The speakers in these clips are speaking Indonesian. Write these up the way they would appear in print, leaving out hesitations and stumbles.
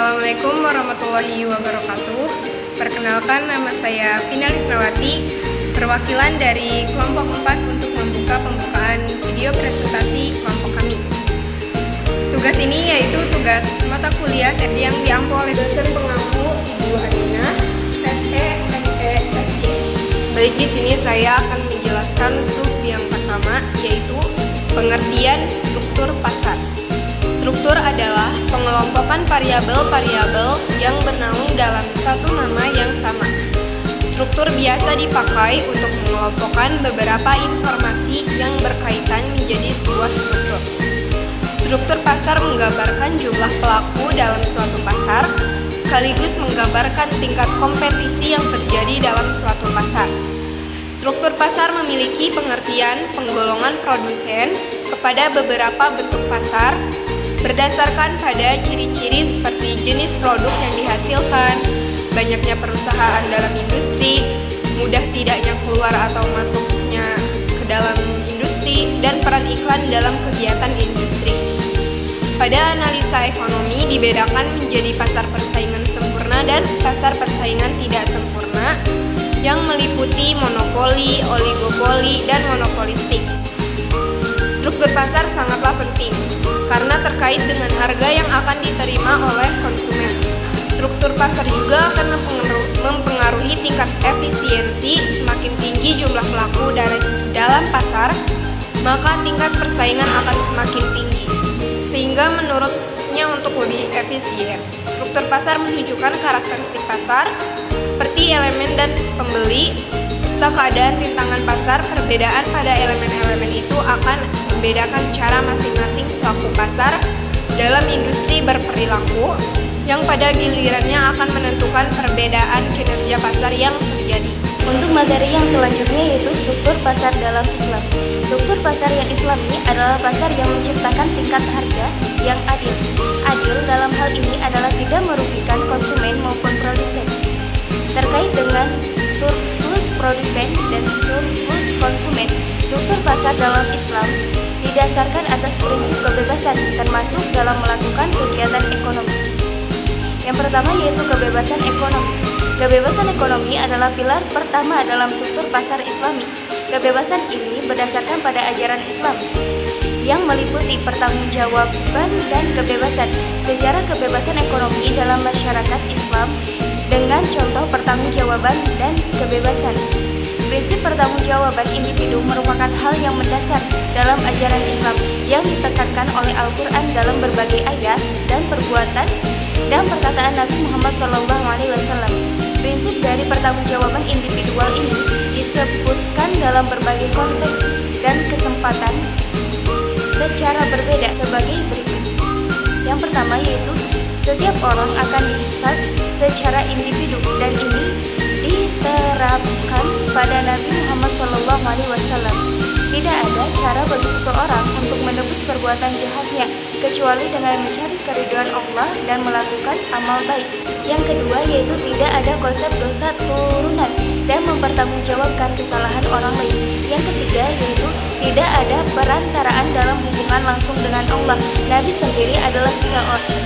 Assalamualaikum warahmatullahi wabarakatuh. Perkenalkan, nama saya Vina Lisnawati, perwakilan dari kelompok 4 untuk membuka pembukaan video presentasi kelompok kami. Tugas ini yaitu tugas mata kuliah yang diampu oleh dosen pengampu Ibu Adina, SE, ME, SE. Baik, di sini saya akan menjelaskan sub yang pertama, yaitu pengertian struktur pasar. Struktur adalah pengelompokan variabel-variabel yang bernaung dalam satu nama yang sama. Struktur biasa dipakai untuk mengelompokkan beberapa informasi yang berkaitan menjadi sebuah struktur. Struktur pasar menggambarkan jumlah pelaku dalam suatu pasar, sekaligus menggambarkan tingkat kompetisi yang terjadi dalam suatu pasar. Struktur pasar memiliki pengertian penggolongan produsen kepada beberapa bentuk pasar, berdasarkan pada ciri-ciri seperti jenis produk yang dihasilkan, banyaknya perusahaan dalam industri, mudah tidaknya keluar atau masuknya ke dalam industri, dan peran iklan dalam kegiatan industri. Pada analisa ekonomi dibedakan menjadi pasar persaingan sempurna dan pasar persaingan tidak sempurna yang meliputi monopoli, oligopoli, dan monopolistik. Struktur pasar sangatlah penting karena terkait dengan harga yang akan diterima oleh konsumen. Struktur pasar juga akan mempengaruhi tingkat efisiensi. Semakin tinggi jumlah pelaku dalam pasar, maka tingkat persaingan akan semakin tinggi, sehingga menurutnya untuk lebih efisien. Struktur pasar menunjukkan karakteristik pasar seperti elemen dan pembeli, serta keadaan rintangan pasar. Perbedaan pada elemen-elemen itu akan membedakan cara masing-masing pelaku pasar dalam industri berperilaku, yang pada gilirannya akan menentukan perbedaan kinerja pasar yang terjadi. Untuk materi yang selanjutnya yaitu struktur pasar dalam Islam. Struktur pasar yang Islami adalah pasar yang menciptakan tingkat harga yang adil. Adil dalam hal ini adalah tidak merugikan konsumen maupun produsen. Terkait dengan surplus produsen dan surplus konsumen, struktur pasar dalam Islam didasarkan atas prinsip kebebasan, termasuk dalam melakukan kegiatan ekonomi. Yang pertama yaitu kebebasan ekonomi. Kebebasan ekonomi adalah pilar pertama dalam struktur pasar Islami. Kebebasan ini berdasarkan pada ajaran Islam yang meliputi pertanggungjawaban dan kebebasan. Sejarah kebebasan ekonomi dalam masyarakat Islam dengan contoh pertanggungjawaban dan kebebasan. Prinsip pertanggungjawaban individu merupakan hal yang mendasar dalam ajaran Islam yang ditekankan oleh Al-Quran dalam berbagai ayat dan perbuatan dan perkataan Nabi Muhammad SAW. Prinsip dari pertanggungjawaban individual ini disebutkan dalam berbagai konteks dan kesempatan secara berbeda sebagai berikut. Yang pertama yaitu setiap orang akan dihisab secara individu, dan ini diterapkan pada Nabi Muhammad SAW. Tidak ada cara bagi seseorang untuk menebus perbuatan jahatnya kecuali dengan mencari keridhaan Allah dan melakukan amal baik. Yang kedua yaitu tidak ada konsep dosa turunan dan mempertanggungjawabkan kesalahan orang lain. Yang ketiga yaitu tidak ada perantaraan dalam hubungan langsung dengan Allah. Nabi sendiri adalah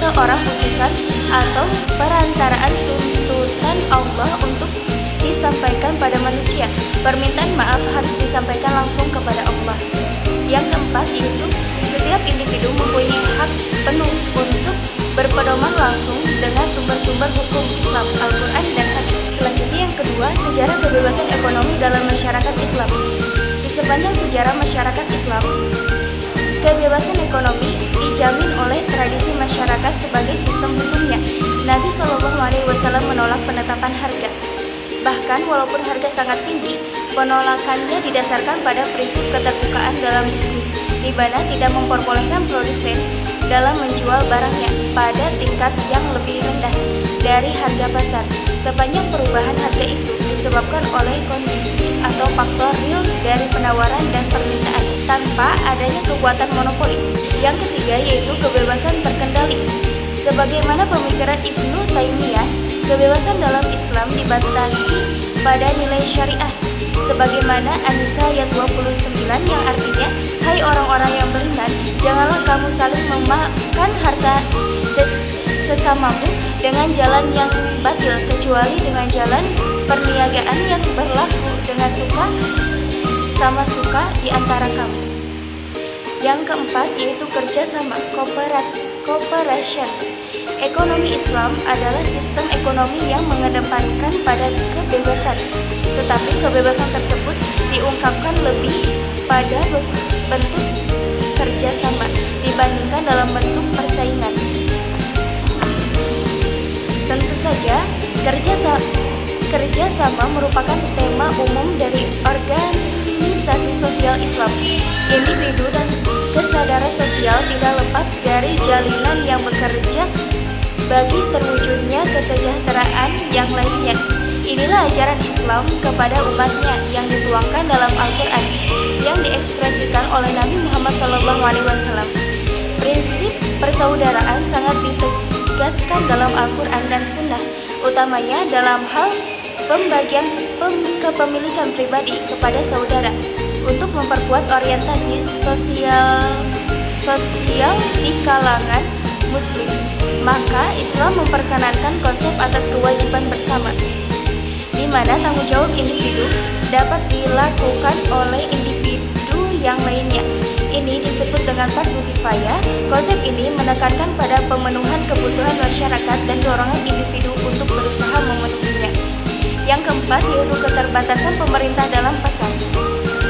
seorang utusan atau perantaraan tuntutan Allah untuk disampaikan pada manusia. Permintaan maaf harus disampaikan langsung kepada Allah. Yang keempat yaitu setiap individu mempunyai hak penuh untuk berpedoman langsung dengan sumber-sumber hukum Islam, Al-Quran, dan hadis. Selanjutnya yang kedua, sejarah kebebasan ekonomi dalam masyarakat Islam. Di sepanjang sejarah masyarakat Islam, kebebasan ekonomi dijamin oleh tradisi masyarakat sebagai sistem hukumnya. Nabi SAW menolak penetapan harga. Bahkan walaupun harga sangat tinggi, penolakannya didasarkan pada prinsip keterbukaan dalam bisnis, di mana tidak memperbolehkan produsen dalam menjual barangnya pada tingkat yang lebih rendah dari harga pasar. Sepanjang perubahan harga itu disebabkan oleh kondisi atau faktor real dari penawaran dan permintaan tanpa adanya kekuatan monopoli. Yang ketiga yaitu kebebasan berkendali. Sebagaimana pemikiran Ibnu Taimiyah, kebebasan dalam Islam dibatasi pada nilai syariah. Sebagaimana An-Nisa ayat 29 yang artinya, hai orang-orang yang beriman, janganlah kamu saling memakan harta sesamamu dengan jalan yang batil, kecuali dengan jalan perniagaan yang berlaku dengan suka sama suka di antara kamu. Yang keempat yaitu kerjasama, cooperation. Ekonomi Islam adalah sistem ekonomi yang mengedepankan pada kebebasan, tetapi kebebasan tersebut diungkapkan lebih pada bentuk kerjasama dibandingkan dalam bentuk persaingan. Tentu saja, kerjasama merupakan tema umum dari organisasi sosial Islam. Individu dan kesadaran sosial tidak lepas dari jalinan yang bekerja bagi terwujudnya kesejahteraan yang lainnya. Inilah ajaran Islam kepada umatnya yang dituangkan dalam Al-Quran, yang diekspresikan oleh Nabi Muhammad SAW. Prinsip persaudaraan sangat ditegaskan dalam Al-Quran dan Sunnah, utamanya dalam hal pembagian kepemilikan pribadi kepada saudara untuk memperkuat orientasi sosial di kalangan Muslim. Maka Islam memperkenankan konsep atas kewajiban bersama, di mana tanggung jawab individu dapat dilakukan oleh individu yang lainnya. Ini disebut dengan fardu kifayah. Konsep ini menekankan pada pemenuhan kebutuhan masyarakat dan dorongan individu untuk berusaha memenuhinya. Yang keempat yaitu keterbatasan pemerintah dalam pasar.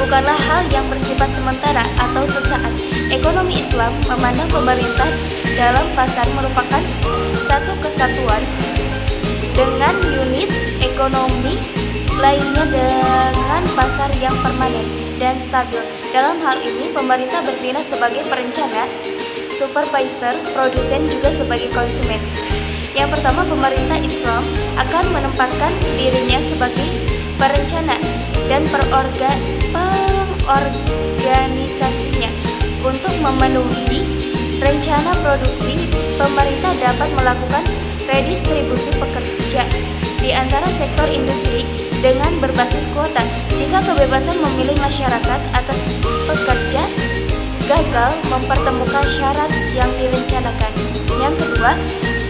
Bukanlah hal yang bersifat sementara atau sesaat. Ekonomi Islam memandang pemerintah dalam pasar merupakan satu kesatuan dengan unit ekonomi lainnya dengan pasar yang permanen dan stabil. Dalam hal ini, pemerintah bertindak sebagai perencana, supervisor, produsen, juga sebagai konsumen. Yang pertama, pemerintah Islam akan menempatkan dirinya sebagai perencana dan pengorganisasinya. Untuk memenuhi rencana produksi, pemerintah dapat melakukan redistribusi pekerja di antara sektor industri dengan berbasis kuota. Jika kebebasan memilih masyarakat atas pekerja gagal mempertemukan syarat yang direncanakan. Yang kedua,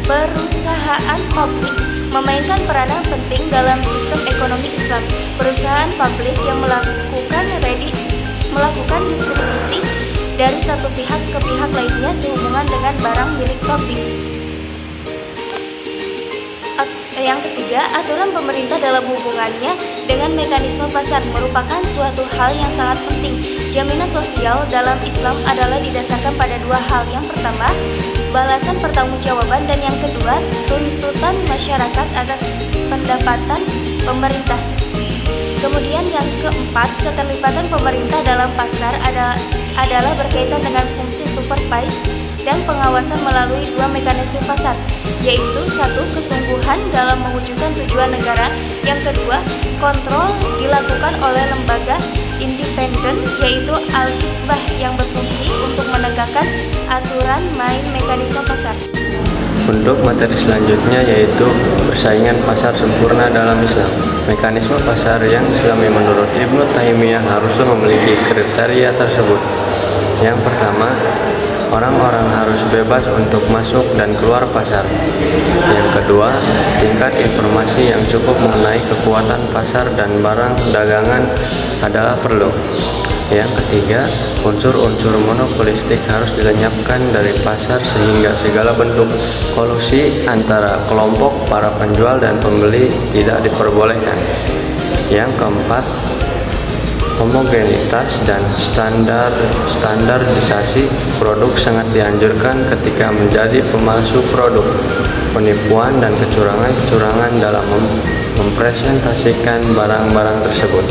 perusahaan publik memainkan peranan penting dalam sistem ekonomi Islam. Perusahaan publik yang melakukan distribusi dari satu pihak ke pihak lainnya sehubungan dengan barang milik publik. Yang ketiga, aturan pemerintah dalam hubungannya dengan mekanisme pasar merupakan suatu hal yang sangat penting. Jaminan sosial dalam Islam adalah didasarkan pada dua hal. Yang pertama, balasan pertanggungjawaban, dan yang kedua, tuntutan masyarakat atas pendapatan pemerintah. Kemudian yang keempat, keterlibatan pemerintah dalam pasar adalah berkaitan dengan fungsi supervise dan pengawasan melalui dua mekanisme pasar, yaitu satu, kesungguhan dalam mewujudkan tujuan negara. Yang kedua, kontrol dilakukan oleh lembaga independen, yaitu Al-Hizbah, yang berfungsi untuk menegakkan aturan main mekanisme pasar. Untuk materi selanjutnya yaitu persaingan pasar sempurna dalam Islam. Mekanisme pasar yang Islami menurut Ibnu Taimiyah haruslah memiliki kriteria tersebut. Yang pertama, orang-orang harus bebas untuk masuk dan keluar pasar. Yang kedua, tingkat informasi yang cukup mengenai kekuatan pasar dan barang dagangan adalah perlu. Yang ketiga, unsur-unsur monopolistik harus dilenyapkan dari pasar sehingga segala bentuk kolusi antara kelompok para penjual dan pembeli tidak diperbolehkan. Yang keempat, homogenitas dan standarisasi produk sangat dianjurkan ketika menjadi pemalsu produk, penipuan dan kecurangan dalam mempresentasikan barang-barang tersebut.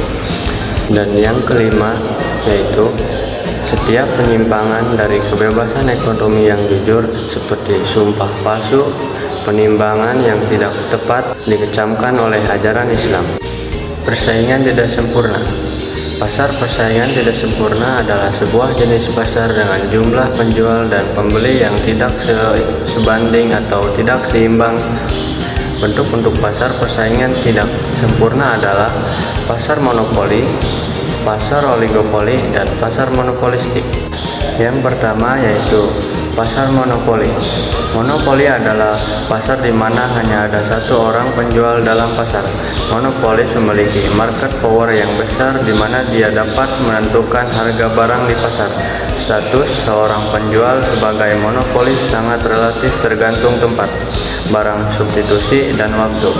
Dan yang kelima yaitu setiap penyimpangan dari kebebasan ekonomi yang jujur seperti sumpah palsu, penimbangan yang tidak tepat dikecamkan oleh ajaran Islam. Persaingan tidak sempurna. Pasar persaingan tidak sempurna adalah sebuah jenis pasar dengan jumlah penjual dan pembeli yang tidak sebanding atau tidak seimbang. Bentuk-bentuk pasar persaingan tidak sempurna adalah pasar monopoli, pasar oligopoli, dan pasar monopolistik. Yang pertama yaitu Pasar monopoli. Monopoli adalah pasar di mana hanya ada satu orang penjual dalam pasar. Monopolis memiliki market power yang besar di mana dia dapat menentukan harga barang di pasar. Status seorang penjual sebagai monopolis sangat relatif tergantung tempat, barang substitusi, dan waktu.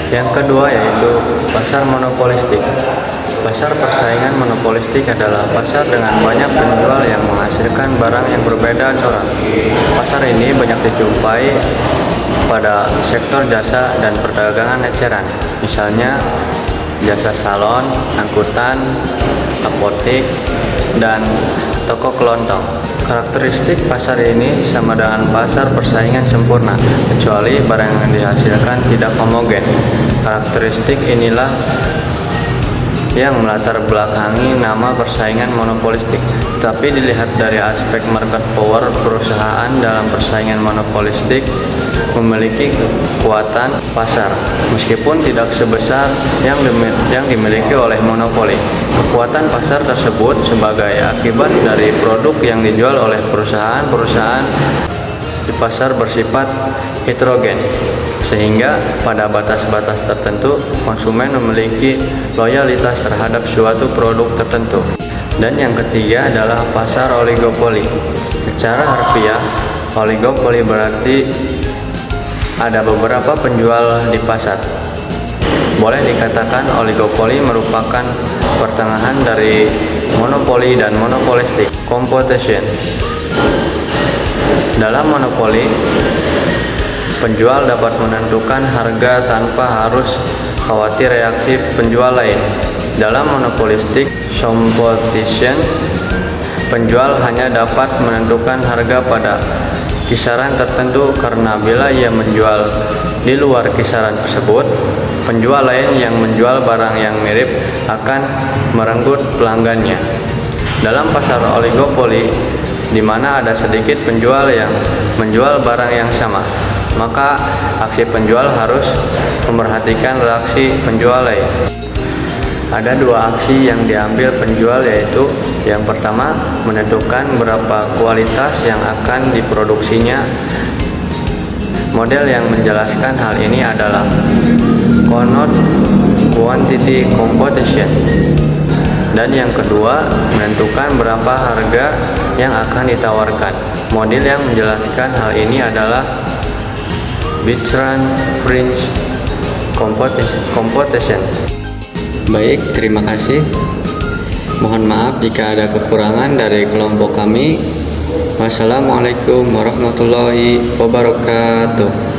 Yang kedua yaitu pasar monopolistik. Pasar persaingan monopolistik adalah pasar dengan banyak penjual yang menghasilkan barang yang berbeda corak. Pasar ini banyak dijumpai pada sektor jasa dan perdagangan eceran, misalnya jasa salon, angkutan, apotek, dan toko kelontong. Karakteristik pasar ini sama dengan pasar persaingan sempurna, kecuali barang yang dihasilkan tidak homogen. Karakteristik inilah yang melatar belakangi nama persaingan monopolistik. Tapi dilihat dari aspek market power, perusahaan dalam persaingan monopolistik memiliki kekuatan pasar, meskipun tidak sebesar yang dimiliki oleh monopoli. Kekuatan pasar tersebut sebagai akibat dari produk yang dijual oleh perusahaan-perusahaan di pasar bersifat heterogen, sehingga pada batas-batas tertentu konsumen memiliki loyalitas terhadap suatu produk tertentu. Dan yang ketiga adalah pasar oligopoli. Secara harfiah, oligopoli berarti ada beberapa penjual di pasar. Boleh dikatakan oligopoli merupakan pertengahan dari monopoli dan monopolistik. Competition. Dalam monopoli, penjual dapat menentukan harga tanpa harus khawatir reaksi penjual lain. Dalam monopolistik competition, penjual hanya dapat menentukan harga pada kisaran tertentu karena bila ia menjual di luar kisaran tersebut, penjual lain yang menjual barang yang mirip akan merenggut pelanggannya. Dalam pasar oligopoli, di mana ada sedikit penjual yang menjual barang yang sama, maka aksi penjual harus memperhatikan reaksi penjual lain. Ada dua aksi yang diambil penjual, yaitu yang pertama, menentukan berapa kualitas yang akan diproduksinya. Model yang menjelaskan hal ini adalah connote quantity competition. Dan yang kedua, menentukan berapa harga yang akan ditawarkan. Model yang menjelaskan hal ini adalah Bertrand French competition. Baik, terima kasih. Mohon maaf jika ada kekurangan dari kelompok kami. Wassalamualaikum warahmatullahi wabarakatuh.